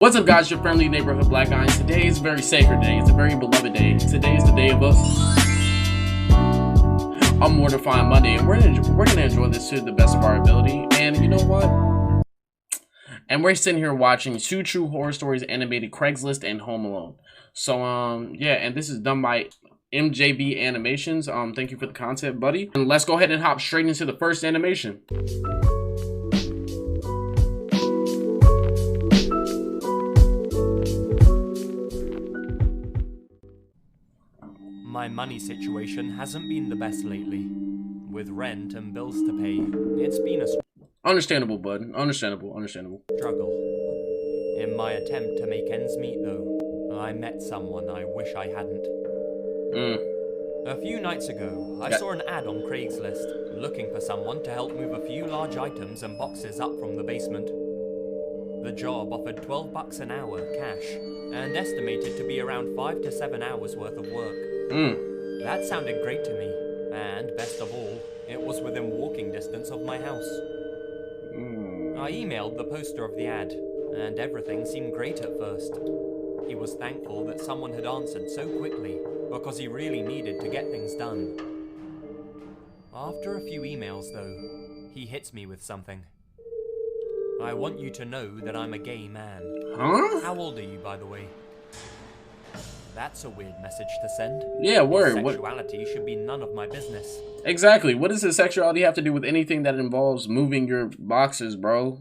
What's up, guys? Your friendly neighborhood black guy. Today is a very sacred day. It's a very beloved day. Today is the day of a mortifying Monday, and we're gonna enjoy this to the best of our ability. And you know what? And we're sitting here watching two true horror stories animated, Craigslist and Home Alone. So yeah, and this is done by MJB Animations. Thank you for the content, buddy. And let's go ahead and hop straight into the first animation. My money situation hasn't been the best lately. With rent and bills to pay, it's been a Understandable, bud. Understandable. struggle. In my attempt to make ends meet, though, I met someone I wish I hadn't. A few nights ago, I saw an ad on CRAIGSLIST looking for someone to help move a few large items and boxes up from the basement. The job offered $12 an hour cash and estimated to be around 5 to 7 hours worth of work. That sounded great to me, and best of all, it was within walking distance of my house. I emailed the poster of the ad, and everything seemed great at first. He was thankful that someone had answered so quickly, because he really needed to get things done. After a few emails, though, he hits me with something. I want you to know that I'm a gay man. Huh? How old are you, by the way? That's a weird message to send. Yeah, word. Sexuality should be none of my business. Exactly. What does his sexuality have to do with anything that involves moving your boxes, bro?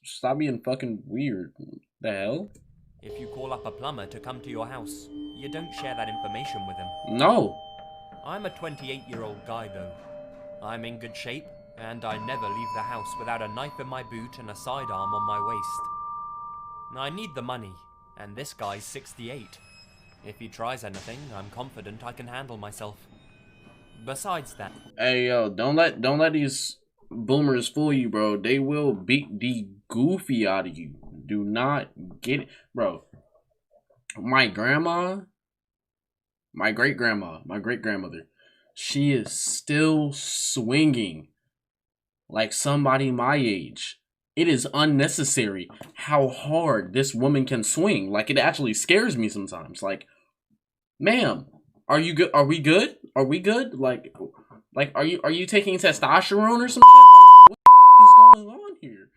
Stop being fucking weird. The hell? If you call up a plumber to come to your house, you don't share that information with him. No. I'm a 28-year-old guy, though. I'm in good shape, and I never leave the house without a knife in my boot and a sidearm on my waist. I need the money, and this guy's 68. If he tries anything, I'm confident I can handle myself. Besides that... Hey, yo, don't let these boomers fool you, bro. They will beat the goofy out of you. Do not get it. Bro, my great-grandmother, she is still swinging like somebody my age. It is unnecessary how hard this woman can swing. Like, it actually scares me sometimes. Like, ma'am, are you good? Are we good? Are we good? Like, are you taking testosterone or some shit? Like, what is going on here?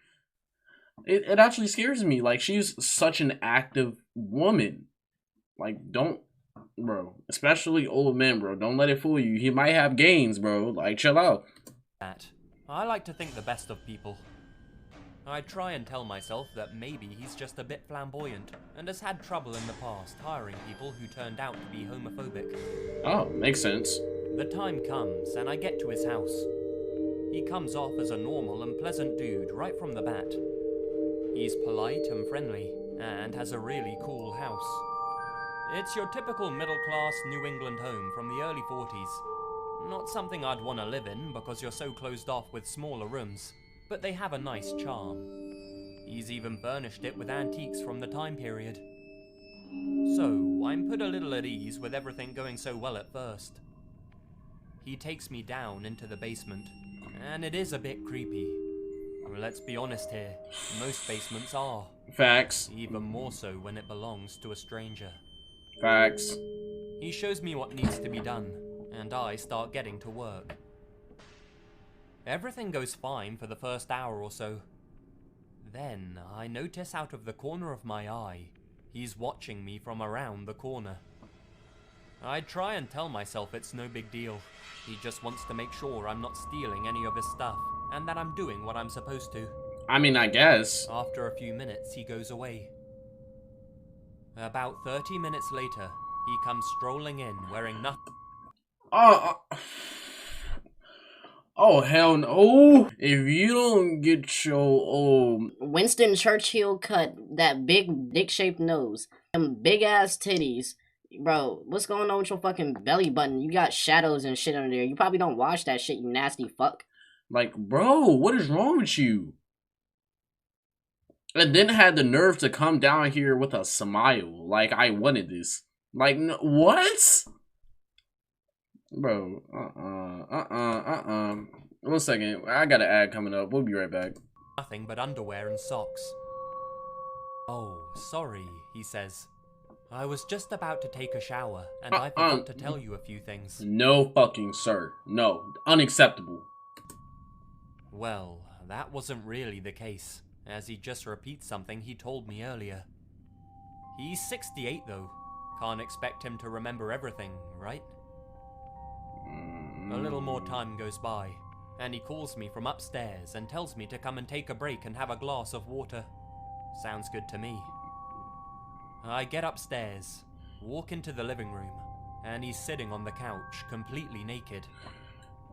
It actually scares me. Like, she's such an active woman. Like, bro, especially old men, bro. Don't let it fool you. He might have gains, bro. Like, chill out. I like to think the best of people. I try and tell myself that maybe he's just a bit flamboyant and has had trouble in the past hiring people who turned out to be homophobic. Oh, makes sense. The time comes and I get to his house. He comes off as a normal and pleasant dude right from the bat. He's polite and friendly and has a really cool house. It's your typical middle-class New England home from the early 40s. Not something I'd want to live in because you're so closed off with smaller rooms. But they have a nice charm. He's even furnished it with antiques from the time period. So, I'm put a little at ease with everything going so well at first. He takes me down into the basement, and it is a bit creepy. Let's be honest here, most basements are. Facts. Even more so when it belongs to a stranger. Facts. He shows me what needs to be done, and I start getting to work. Everything goes fine for the first hour or so. Then, I notice out of the corner of my eye, he's watching me from around the corner. I try and tell myself it's no big deal. He just wants to make sure I'm not stealing any of his stuff, and that I'm doing what I'm supposed to. I mean, I guess. After a few minutes, he goes away. About 30 minutes later, he comes strolling in wearing nothing. Oh, hell no. If you don't get your Winston Churchill cut, that big dick-shaped nose, them big-ass titties, bro, what's going on with your fucking belly button? You got shadows and shit under there. You probably don't wash that shit, you nasty fuck. Like, bro, what is wrong with you? And then had the nerve to come down here with a smile. Like, I wanted this. Like, what? Bro, 1 second. I got an ad coming up. We'll be right back. Nothing but underwear and socks. Oh, sorry, he says. I was just about to take a shower, and I forgot to tell you a few things. No fucking sir. No. Unacceptable. Well, that wasn't really the case, as he just repeats something he told me earlier. He's 68 though. Can't expect him to remember everything, right? A little more time goes by, and he calls me from upstairs and tells me to come and take a break and have a glass of water. Sounds good to me. I get upstairs, walk into the living room, and he's sitting on the couch, completely naked.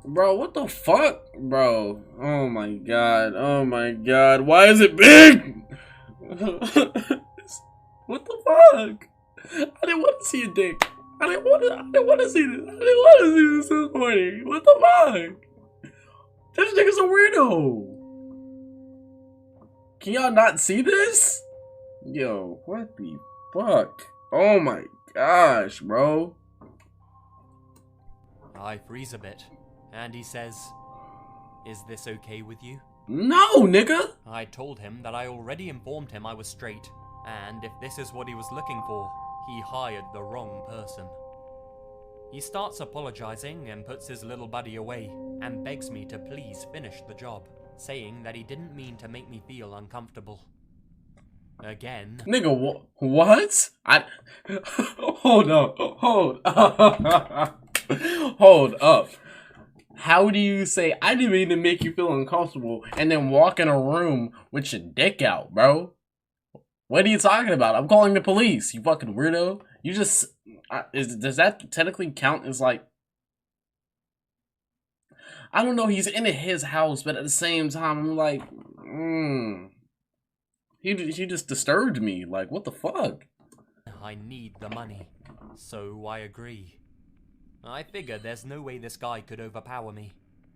Bro, what the fuck? Bro, oh my god, oh my god, why is it big? What the fuck? I didn't want to see a dick. I didn't want to see this. I didn't want to see this this morning. What the fuck? This nigga's a weirdo. Can y'all not see this? Yo, what the fuck? Oh my gosh, bro. I freeze a bit, and he says, "Is this okay with you?" No, nigga. I told him that I already informed him I was straight, and if this is what he was looking for, he hired the wrong person. He starts apologizing and puts his little buddy away, and begs me to please finish the job, saying that he didn't mean to make me feel uncomfortable. Again. Nigga, what? Hold up, hold up. Hold up. How do you say, I didn't mean to make you feel uncomfortable, and then walk in a room with your dick out, bro? What are you talking about? I'm calling the police, you fucking weirdo. You just, does that technically count as like, I don't know, he's in his house, but at the same time, I'm like, he just disturbed me, like, what the fuck? I need the money, so I agree. I figure there's no way this guy could overpower me,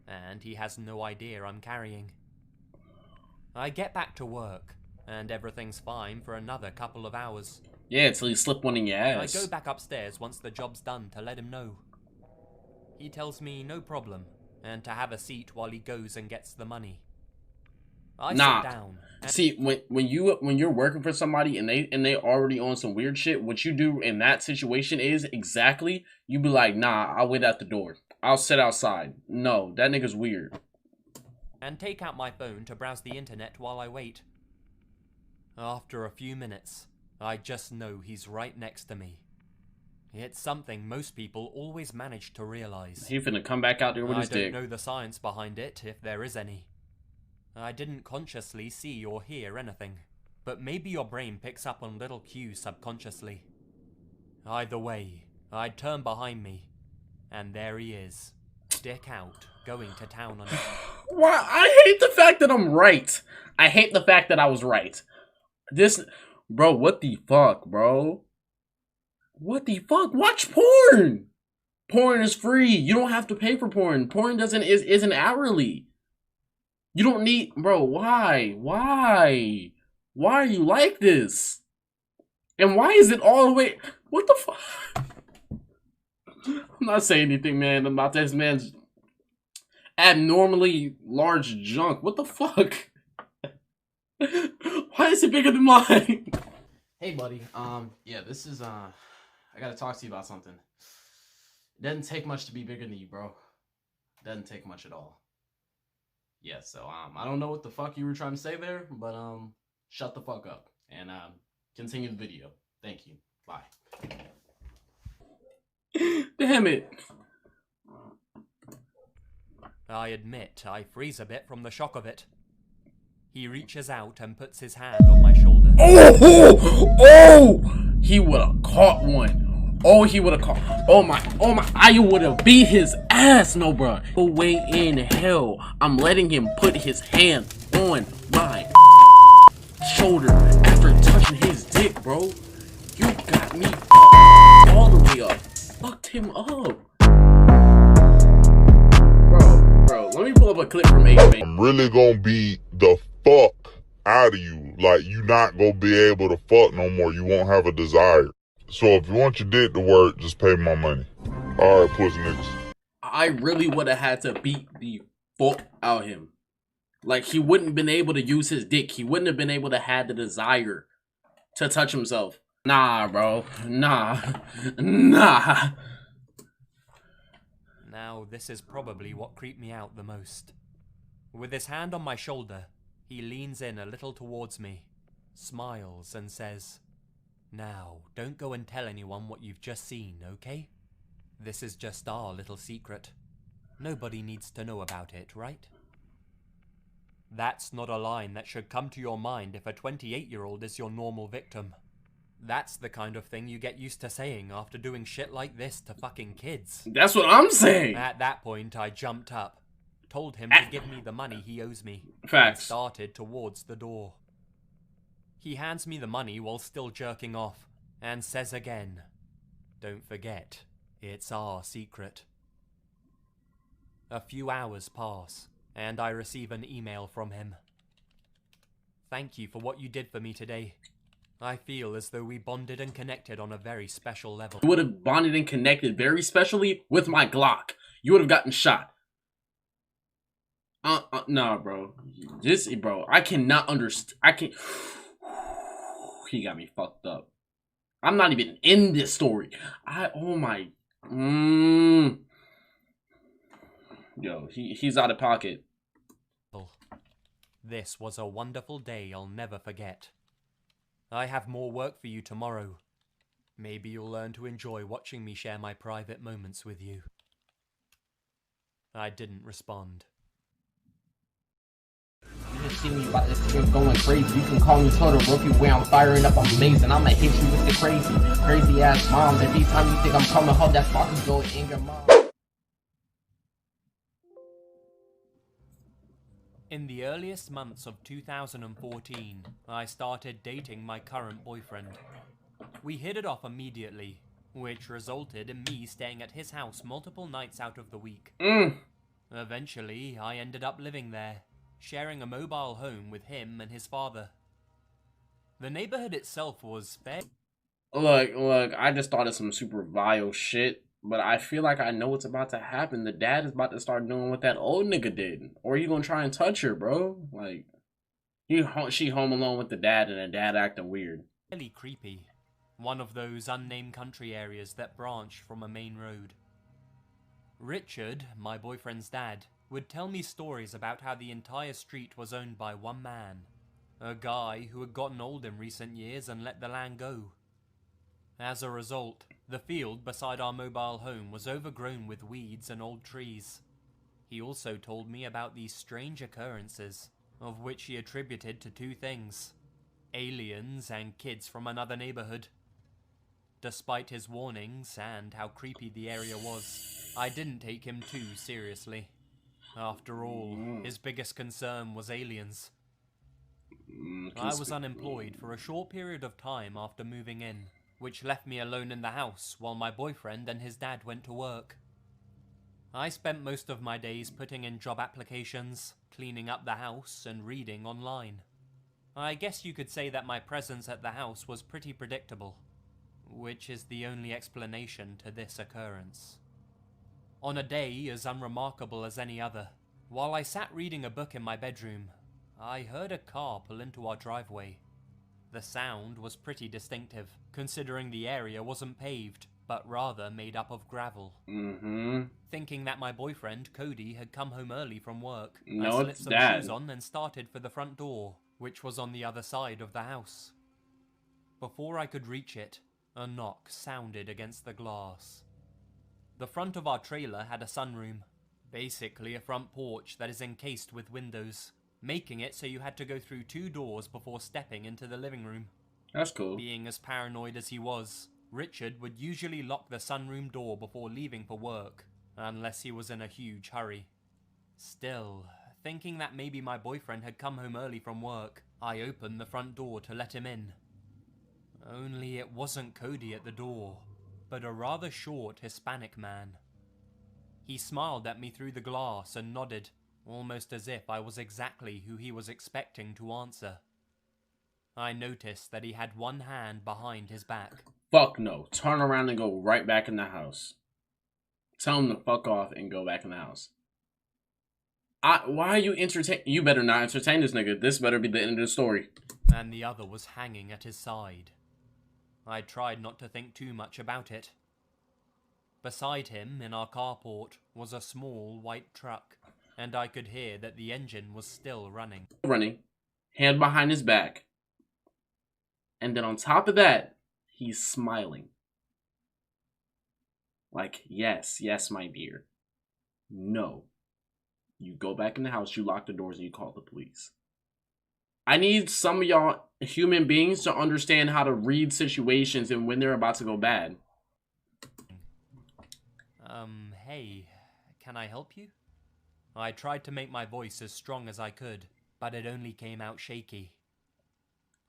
and he has no idea I'm carrying. I get back to work, and everything's fine for another couple of hours. Yeah, till you slip one in your ass. I go back upstairs once the job's done to let him know. He tells me no problem, and to have a seat while he goes and gets the money. I sit down. See, when you're working for somebody and they already on some weird shit, what you do in that situation is exactly, you be like, nah, I'll wait at the door. I'll sit outside. No, that nigga's weird. And take out my phone to browse the internet while I wait. After a few minutes, I just know he's right next to me. It's something most people always manage to realize. He finna come back out there with his dick. I don't know the science behind it, if there is any. I didn't consciously see or hear anything, but maybe your brain picks up on little cues subconsciously. Either way, I turn behind me, and there he is, dick out, going to town on it. Why? I hate the fact that I'm right. I hate the fact that I was right. Bro, what the fuck, bro? What the fuck? Watch porn! Porn is free. You don't have to pay for porn. Porn isn't hourly. You don't need, bro, why? Why are you like this? And why is it all the way, what the fuck? I'm not saying anything, man, about this man's abnormally large junk. What the fuck? Why is it bigger than mine? Hey, buddy. Yeah, this is, I gotta talk to you about something. It doesn't take much to be bigger than you, bro. It doesn't take much at all. Yeah, so, I don't know what the fuck you were trying to say there, but, shut the fuck up and, continue the video. Thank you. Bye. Damn it. I admit I freeze a bit from the shock of it. He reaches out and puts his hand on my shoulder. Oh! He would have caught one. Oh, he would have caught. Oh my, I would have beat his ass, no, bro. No way in hell I'm letting him put his hand on my shoulder after touching his dick, bro. You got me all the way up. Fucked him up. Bro, let me pull up a clip from Ahmad. I'm really gonna beat the fuck out of you. Like, you not gonna be able to fuck no more. You won't have a desire. So if you want your dick to work, just pay my money. Alright, pussy niggas. I really would have had to beat the fuck out of him. Like, he wouldn't have been able to use his dick. He wouldn't have been able to have the desire to touch himself. Nah, bro. Nah. Nah. Now, this is probably what creeped me out the most. With his hand on my shoulder, he leans in a little towards me, smiles and says, "Now, don't go and tell anyone what you've just seen, okay? This is just our little secret. Nobody needs to know about it, right?" That's not a line that should come to your mind if a 28-year-old is your normal victim. That's the kind of thing you get used to saying after doing shit like this to fucking kids. That's what I'm saying. At that point, I jumped up, told him to give me the money he owes me, Facts. and started towards the door. He hands me the money while still jerking off, and says again, "Don't forget, it's our secret." A few hours pass, and I receive an email from him. "Thank you for what you did for me today. I feel as though we bonded and connected on a very special level." You would have bonded and connected very specially with my Glock. You would have gotten shot. Nah, bro. Bro, I cannot understand. I can't. He got me fucked up. I'm not even in this story. Oh my. Yo, he's out of pocket. This was a wonderful day I'll never forget. I have more work for you tomorrow. Maybe you'll learn to enjoy watching me share my private moments with you. I didn't respond. You just see me about this shit going crazy. You can call me Todoroki, where I'm firing up, I'm amazing. I'ma hit you with the crazy ass moms. Every time you think I'm coming home, that fucking go in your mom. In the earliest months of 2014, I started dating my current boyfriend. We hit it off immediately, which resulted in me staying at his house multiple nights out of the week. Eventually, I ended up living there, sharing a mobile home with him and his father. The neighborhood itself was fair. Look, I just thought of some super vile shit, but I feel like I know what's about to happen. The dad is about to start doing what that old nigga did. Or you gonna try and touch her, bro. Like, she home alone with the dad and the dad acting weird. Really creepy. One of those unnamed country areas that branch from a main road. Richard, my boyfriend's dad, would tell me stories about how the entire street was owned by one man. A guy who had gotten old in recent years and let the land go. As a result, the field beside our mobile home was overgrown with weeds and old trees. He also told me about these strange occurrences, of which he attributed to two things: aliens and kids from another neighborhood. Despite his warnings and how creepy the area was, I didn't take him too seriously. After all, his biggest concern was aliens. I was unemployed for a short period of time after moving in, which left me alone in the house while my boyfriend and his dad went to work. I spent most of my days putting in job applications, cleaning up the house, and reading online. I guess you could say that my presence at the house was pretty predictable, which is the only explanation to this occurrence. On a day as unremarkable as any other, while I sat reading a book in my bedroom, I heard a car pull into our driveway. The sound was pretty distinctive, considering the area wasn't paved, but rather made up of gravel. Thinking that my boyfriend, Cody, had come home early from work, I slipped some shoes on and started for the front door, which was on the other side of the house. Before I could reach it, a knock sounded against the glass. The front of our trailer had a sunroom, basically a front porch that is encased with windows, making it so you had to go through 2 doors before stepping into the living room. That's cool. Being as paranoid as he was, Richard would usually lock the sunroom door before leaving for work, unless he was in a huge hurry. Still, thinking that maybe my boyfriend had come home early from work, I opened the front door to let him in. Only it wasn't Cody at the door, but a rather short Hispanic man. He smiled at me through the glass and nodded, almost as if I was exactly who he was expecting to answer. I noticed that he had one hand behind his back. Fuck no. Turn around and go right back in the house. Tell him to fuck off and go back in the house. Why are you entertain? You better not entertain this nigga. This better be the end of the story. and the other was hanging at his side. I tried not to think too much about it. Beside him, in our carport, was a small white truck, and I could hear that the engine was still running. Hand behind his back. And then on top of that, he's smiling. Like, yes, my dear. No. You go back in the house, you lock the doors, and you call the police. I need some of y'all human beings to understand how to read situations and when they're about to go bad. Hey, can I help you? I tried to make my voice as strong as I could, but it only came out shaky.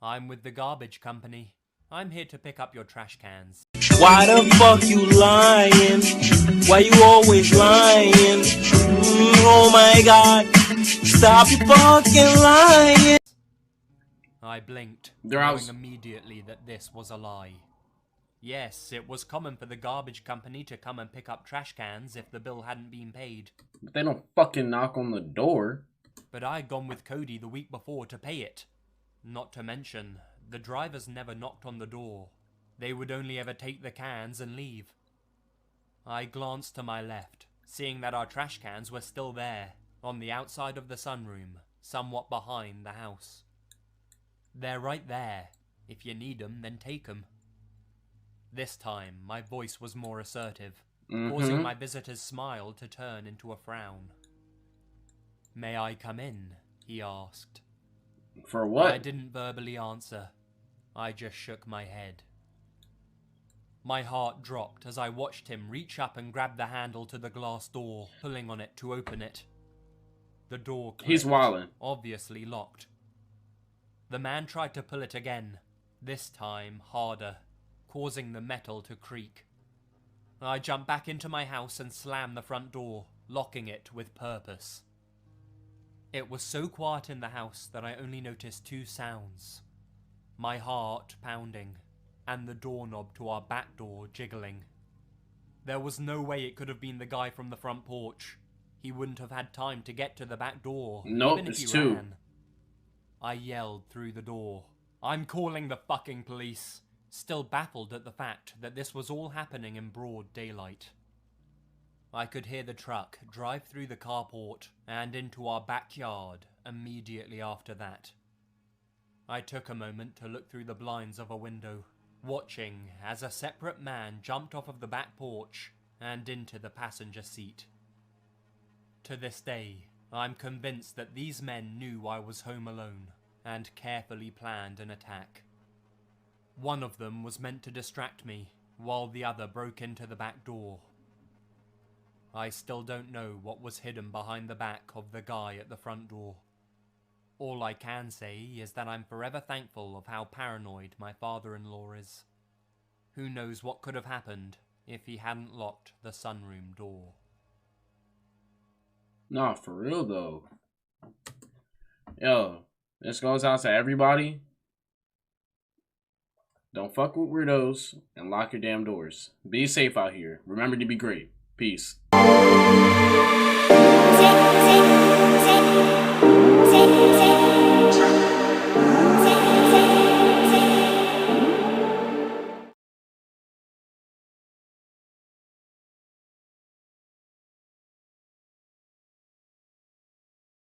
I'm with the garbage company. I'm here to pick up your trash cans. Why the fuck you lying? Why you always lying? Oh my god, stop you fucking lying. I blinked, They're knowing immediately that this was a lie. Yes, it was common for the garbage company to come and pick up trash cans if the bill hadn't been paid. But they don't fucking knock on the door. But I'd gone with Cody the week before to pay it. Not to mention, the drivers never knocked on the door. They would only ever take the cans and leave. I glanced to my left, seeing that our trash cans were still there, on the outside of the sunroom, somewhat behind the house. They're right there. If you need them, then take them. This time, my voice was more assertive, causing my visitor's smile to turn into a frown. "May I come in?" he asked. For what? I didn't verbally answer. I just shook my head. My heart dropped as I watched him reach up and grab the handle to the glass door, pulling on it to open it. The door clicked, He's wildin'. obviously locked. The man tried to pull it again, this time harder, causing the metal to creak. I jumped back into my house and slammed the front door, locking it with purpose. It was so quiet in the house that I only noticed two sounds. My heart pounding, and the doorknob to our back door jiggling. There was no way it could have been the guy from the front porch. He wouldn't have had time to get to the back door, Nope, even if it's he two. ran. I yelled through the door, "I'm calling the fucking police," still baffled at the fact that this was all happening in broad daylight. I could hear the truck drive through the carport and into our backyard immediately after that. I took a moment to look through the blinds of a window, watching as a separate man jumped off of the back porch and into the passenger seat. To this day, I'm convinced that these men knew I was home alone and carefully planned an attack. One of them was meant to distract me, while the other broke into the back door. I still don't know what was hidden behind the back of the guy at the front door. All I can say is that I'm forever thankful of how paranoid my father-in-law is. Who knows what could have happened if he hadn't locked the sunroom door. Nah, for real though. Yo, this goes out to everybody. Don't fuck with weirdos and lock your damn doors. Be safe out here. Remember to be great. Peace. Take